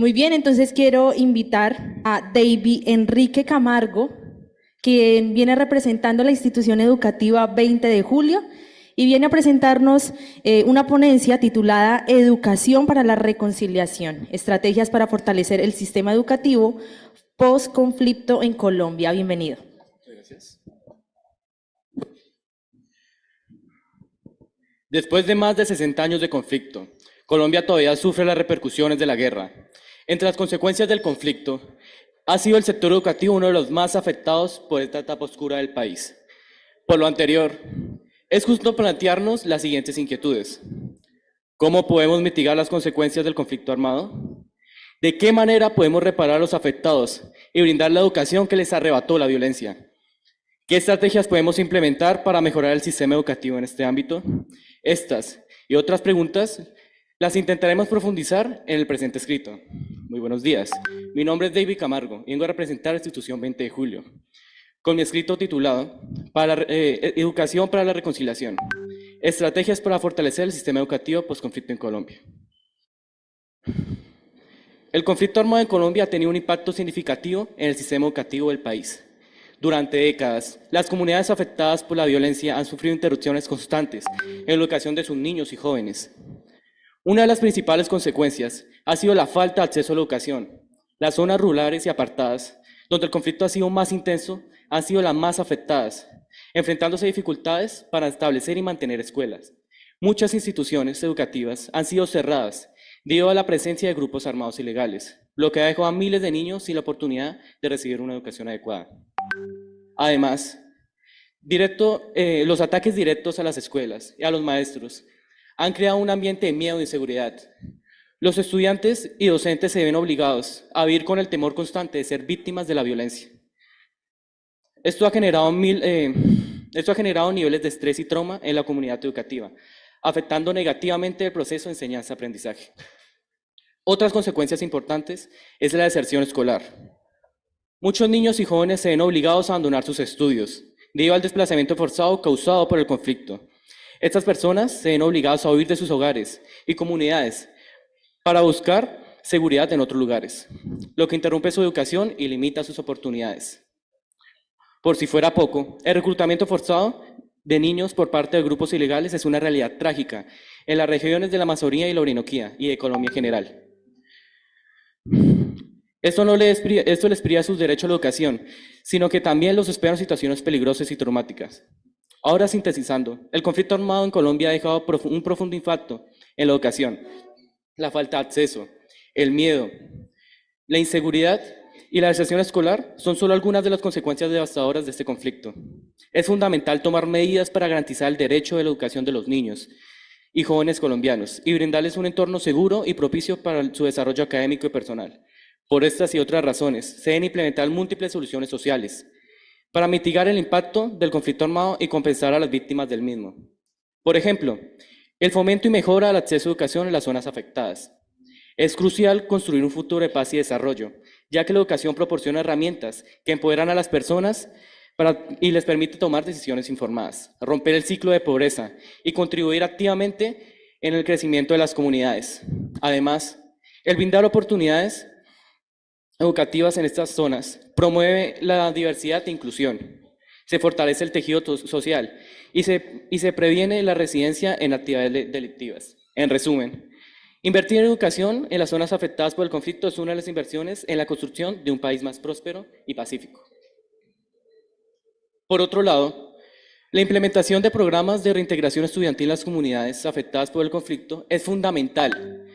Muy bien, entonces quiero invitar a David Enrique Camargo, quien viene representando la institución educativa 20 de julio y viene a presentarnos una ponencia titulada Educación para la Reconciliación, estrategias para fortalecer el sistema educativo post-conflicto en Colombia. Bienvenido. Muchas gracias. Después de más de 60 años de conflicto, Colombia todavía sufre las repercusiones de la guerra. Entre las consecuencias del conflicto, ha sido el sector educativo uno de los más afectados por esta etapa oscura del país. Por lo anterior, es justo plantearnos las siguientes inquietudes. ¿Cómo podemos mitigar las consecuencias del conflicto armado? ¿De qué manera podemos reparar a los afectados y brindar la educación que les arrebató la violencia? ¿Qué estrategias podemos implementar para mejorar el sistema educativo en este ámbito? Estas y otras preguntas las intentaremos profundizar en el presente escrito. Muy buenos días. Mi nombre es David Camargo y vengo a representar a la institución 20 de julio, con mi escrito titulado Educación para la Reconciliación, estrategias para fortalecer el sistema educativo post-conflicto en Colombia. El conflicto armado en Colombia ha tenido un impacto significativo en el sistema educativo del país. Durante décadas, las comunidades afectadas por la violencia han sufrido interrupciones constantes en la educación de sus niños y jóvenes. Una de las principales consecuencias ha sido la falta de acceso a la educación. Las zonas rurales y apartadas, donde el conflicto ha sido más intenso, han sido las más afectadas, enfrentándose a dificultades para establecer y mantener escuelas. Muchas instituciones educativas han sido cerradas debido a la presencia de grupos armados ilegales, lo que ha dejado a miles de niños sin la oportunidad de recibir una educación adecuada. Además, los ataques directos a las escuelas y a los maestros han creado un ambiente de miedo e inseguridad. Los estudiantes y docentes se ven obligados a vivir con el temor constante de ser víctimas de la violencia. Esto ha generado niveles de estrés y trauma en la comunidad educativa, afectando negativamente el proceso de enseñanza-aprendizaje. Otras consecuencias importantes es la deserción escolar. Muchos niños y jóvenes se ven obligados a abandonar sus estudios debido al desplazamiento forzado causado por el conflicto. Estas personas se ven obligadas a huir de sus hogares y comunidades para buscar seguridad en otros lugares, lo que interrumpe su educación y limita sus oportunidades. Por si fuera poco, el reclutamiento forzado de niños por parte de grupos ilegales es una realidad trágica en las regiones de la Amazonía y la Orinoquía y de Colombia en general. Esto les priva sus derechos a la educación, sino que también los esperan situaciones peligrosas y traumáticas. Ahora, sintetizando, el conflicto armado en Colombia ha dejado un profundo impacto en la educación. La falta de acceso, el miedo, la inseguridad y la deserción escolar son solo algunas de las consecuencias devastadoras de este conflicto. Es fundamental tomar medidas para garantizar el derecho de la educación de los niños y jóvenes colombianos y brindarles un entorno seguro y propicio para su desarrollo académico y personal. Por estas y otras razones, se deben implementar múltiples soluciones sociales para mitigar el impacto del conflicto armado y compensar a las víctimas del mismo. Por ejemplo, el fomento y mejora del acceso a educación en las zonas afectadas. Es crucial construir un futuro de paz y desarrollo, ya que la educación proporciona herramientas que empoderan a las personas y les permite tomar decisiones informadas, romper el ciclo de pobreza y contribuir activamente en el crecimiento de las comunidades. Además, el brindar oportunidades educativas en estas zonas promueve la diversidad e inclusión, se fortalece el tejido social y se previene la residencia en actividades delictivas. En resumen, invertir en educación en las zonas afectadas por el conflicto es una de las inversiones en la construcción de un país más próspero y pacífico. Por otro lado, la implementación de programas de reintegración estudiantil en las comunidades afectadas por el conflicto es fundamental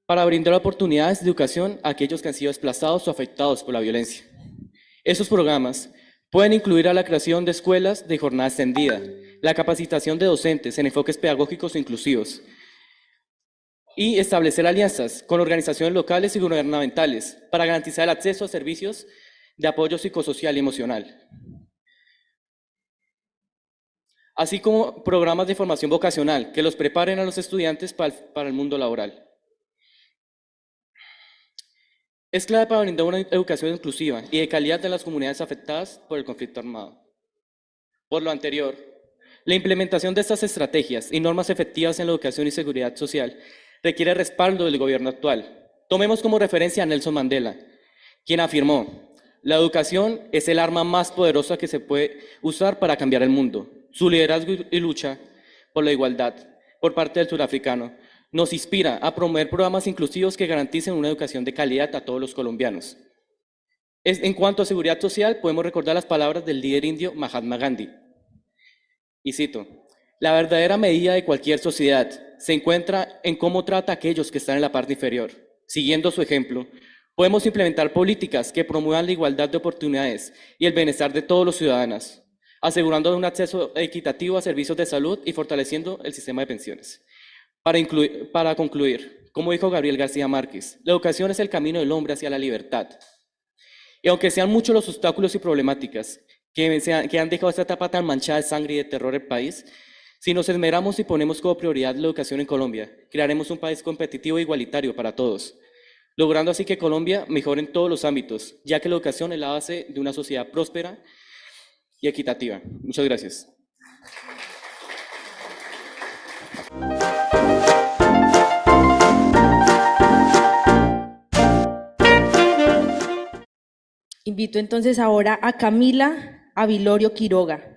para brindar oportunidades de educación a aquellos que han sido desplazados o afectados por la violencia. Estos programas pueden incluir a la creación de escuelas de jornada extendida, la capacitación de docentes en enfoques pedagógicos inclusivos y establecer alianzas con organizaciones locales y gubernamentales para garantizar el acceso a servicios de apoyo psicosocial y emocional, así como programas de formación vocacional que los preparen a los estudiantes para el mundo laboral. Es clave para brindar una educación inclusiva y de calidad en las comunidades afectadas por el conflicto armado. Por lo anterior, la implementación de estas estrategias y normas efectivas en la educación y seguridad social requiere respaldo del gobierno actual. Tomemos como referencia a Nelson Mandela, quien afirmó: la educación es el arma más poderosa que se puede usar para cambiar el mundo. Su liderazgo y lucha por la igualdad por parte del surafricano nos inspira a promover programas inclusivos que garanticen una educación de calidad a todos los colombianos. En cuanto a seguridad social, podemos recordar las palabras del líder indio Mahatma Gandhi. Y cito: la verdadera medida de cualquier sociedad se encuentra en cómo trata a aquellos que están en la parte inferior. Siguiendo su ejemplo, podemos implementar políticas que promuevan la igualdad de oportunidades y el bienestar de todos los ciudadanos, asegurando un acceso equitativo a servicios de salud y fortaleciendo el sistema de pensiones. Para concluir, como dijo Gabriel García Márquez, la educación es el camino del hombre hacia la libertad. Y aunque sean muchos los obstáculos y problemáticas que han dejado esta etapa tan manchada de sangre y de terror el país, si nos esmeramos y ponemos como prioridad la educación en Colombia, crearemos un país competitivo e igualitario para todos, logrando así que Colombia mejore en todos los ámbitos, ya que la educación es la base de una sociedad próspera y equitativa. Muchas gracias. Invito entonces ahora a Camila Avilorio Quiroga.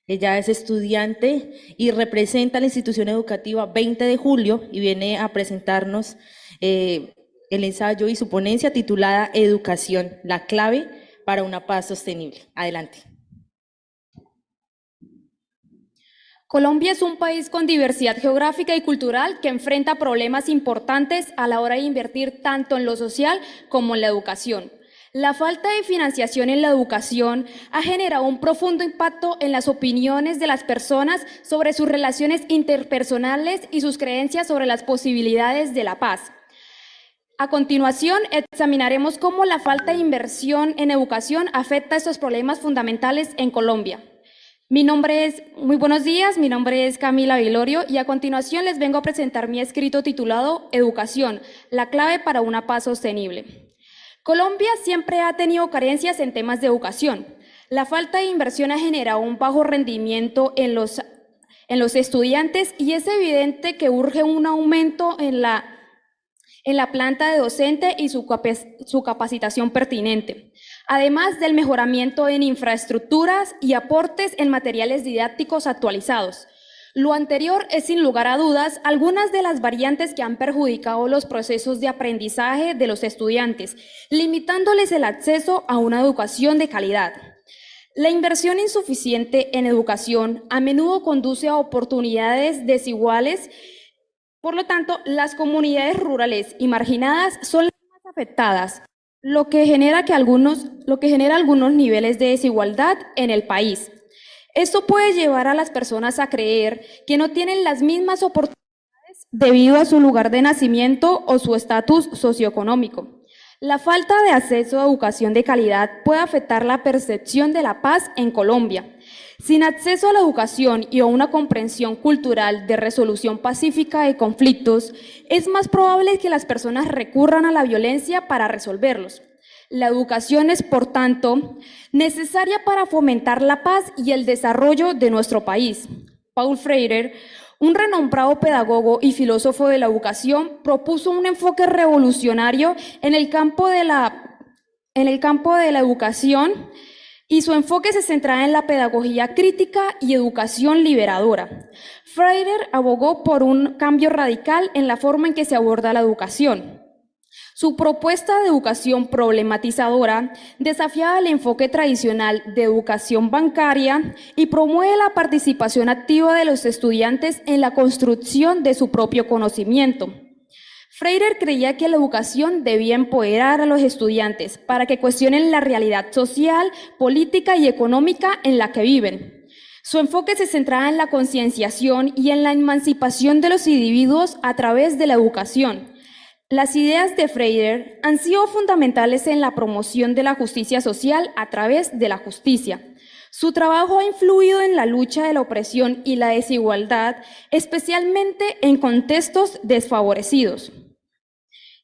Ella es estudiante y representa la institución educativa 20 de julio y viene a presentarnos el ensayo y su ponencia titulada Educación, la clave para una paz sostenible. Adelante. Colombia es un país con diversidad geográfica y cultural que enfrenta problemas importantes a la hora de invertir tanto en lo social como en la educación. La falta de financiación en la educación ha generado un profundo impacto en las opiniones de las personas sobre sus relaciones interpersonales y sus creencias sobre las posibilidades de la paz. A continuación, examinaremos cómo la falta de inversión en educación afecta estos problemas fundamentales en Colombia. Muy buenos días, mi nombre es Camila Vilorio y a continuación les vengo a presentar mi escrito titulado Educación, la clave para una paz sostenible. Colombia siempre ha tenido carencias en temas de educación. La falta de inversión ha generado un bajo rendimiento en los estudiantes y es evidente que urge un aumento en la planta de docente y su capacitación pertinente, además del mejoramiento en infraestructuras y aportes en materiales didácticos actualizados. Lo anterior es, sin lugar a dudas, algunas de las variantes que han perjudicado los procesos de aprendizaje de los estudiantes, limitándoles el acceso a una educación de calidad. La inversión insuficiente en educación a menudo conduce a oportunidades desiguales. Por lo tanto, las comunidades rurales y marginadas son las más afectadas, lo que genera algunos niveles de desigualdad en el país. Esto puede llevar a las personas a creer que no tienen las mismas oportunidades debido a su lugar de nacimiento o su estatus socioeconómico. La falta de acceso a educación de calidad puede afectar la percepción de la paz en Colombia. Sin acceso a la educación y a una comprensión cultural de resolución pacífica de conflictos, es más probable que las personas recurran a la violencia para resolverlos. La educación es, por tanto, necesaria para fomentar la paz y el desarrollo de nuestro país. Paul Freire, un renombrado pedagogo y filósofo de la educación, propuso un enfoque revolucionario en el campo de la educación, y su enfoque se centraba en la pedagogía crítica y educación liberadora. Freire abogó por un cambio radical en la forma en que se aborda la educación. Su propuesta de educación problematizadora desafiaba el enfoque tradicional de educación bancaria y promueve la participación activa de los estudiantes en la construcción de su propio conocimiento. Freire creía que la educación debía empoderar a los estudiantes para que cuestionen la realidad social, política y económica en la que viven. Su enfoque se centraba en la concienciación y en la emancipación de los individuos a través de la educación. Las ideas de Freire han sido fundamentales en la promoción de la justicia social a través de la justicia. Su trabajo ha influido en la lucha de la opresión y la desigualdad, especialmente en contextos desfavorecidos.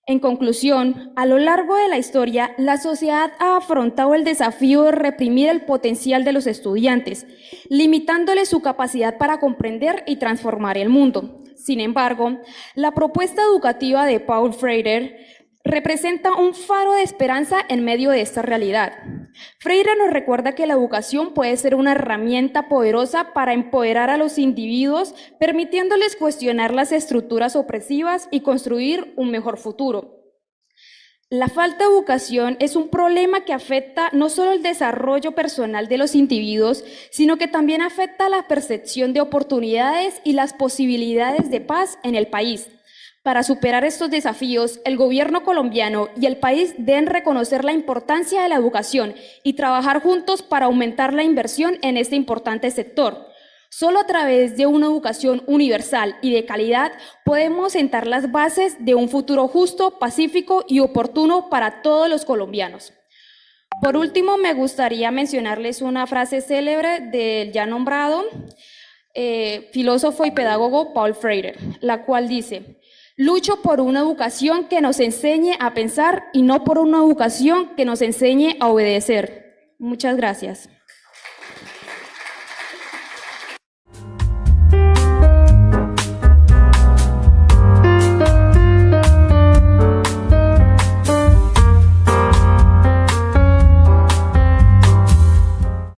En conclusión, a lo largo de la historia, la sociedad ha afrontado el desafío de reprimir el potencial de los estudiantes, limitándoles su capacidad para comprender y transformar el mundo. Sin embargo, la propuesta educativa de Paul Freire representa un faro de esperanza en medio de esta realidad. Freire nos recuerda que la educación puede ser una herramienta poderosa para empoderar a los individuos, permitiéndoles cuestionar las estructuras opresivas y construir un mejor futuro. La falta de educación es un problema que afecta no solo el desarrollo personal de los individuos, sino que también afecta la percepción de oportunidades y las posibilidades de paz en el país. Para superar estos desafíos, el gobierno colombiano y el país deben reconocer la importancia de la educación y trabajar juntos para aumentar la inversión en este importante sector. Solo a través de una educación universal y de calidad podemos sentar las bases de un futuro justo, pacífico y oportuno para todos los colombianos. Por último, me gustaría mencionarles una frase célebre del ya nombrado filósofo y pedagogo Paul Freire, la cual dice: lucho por una educación que nos enseñe a pensar y no por una educación que nos enseñe a obedecer. Muchas gracias.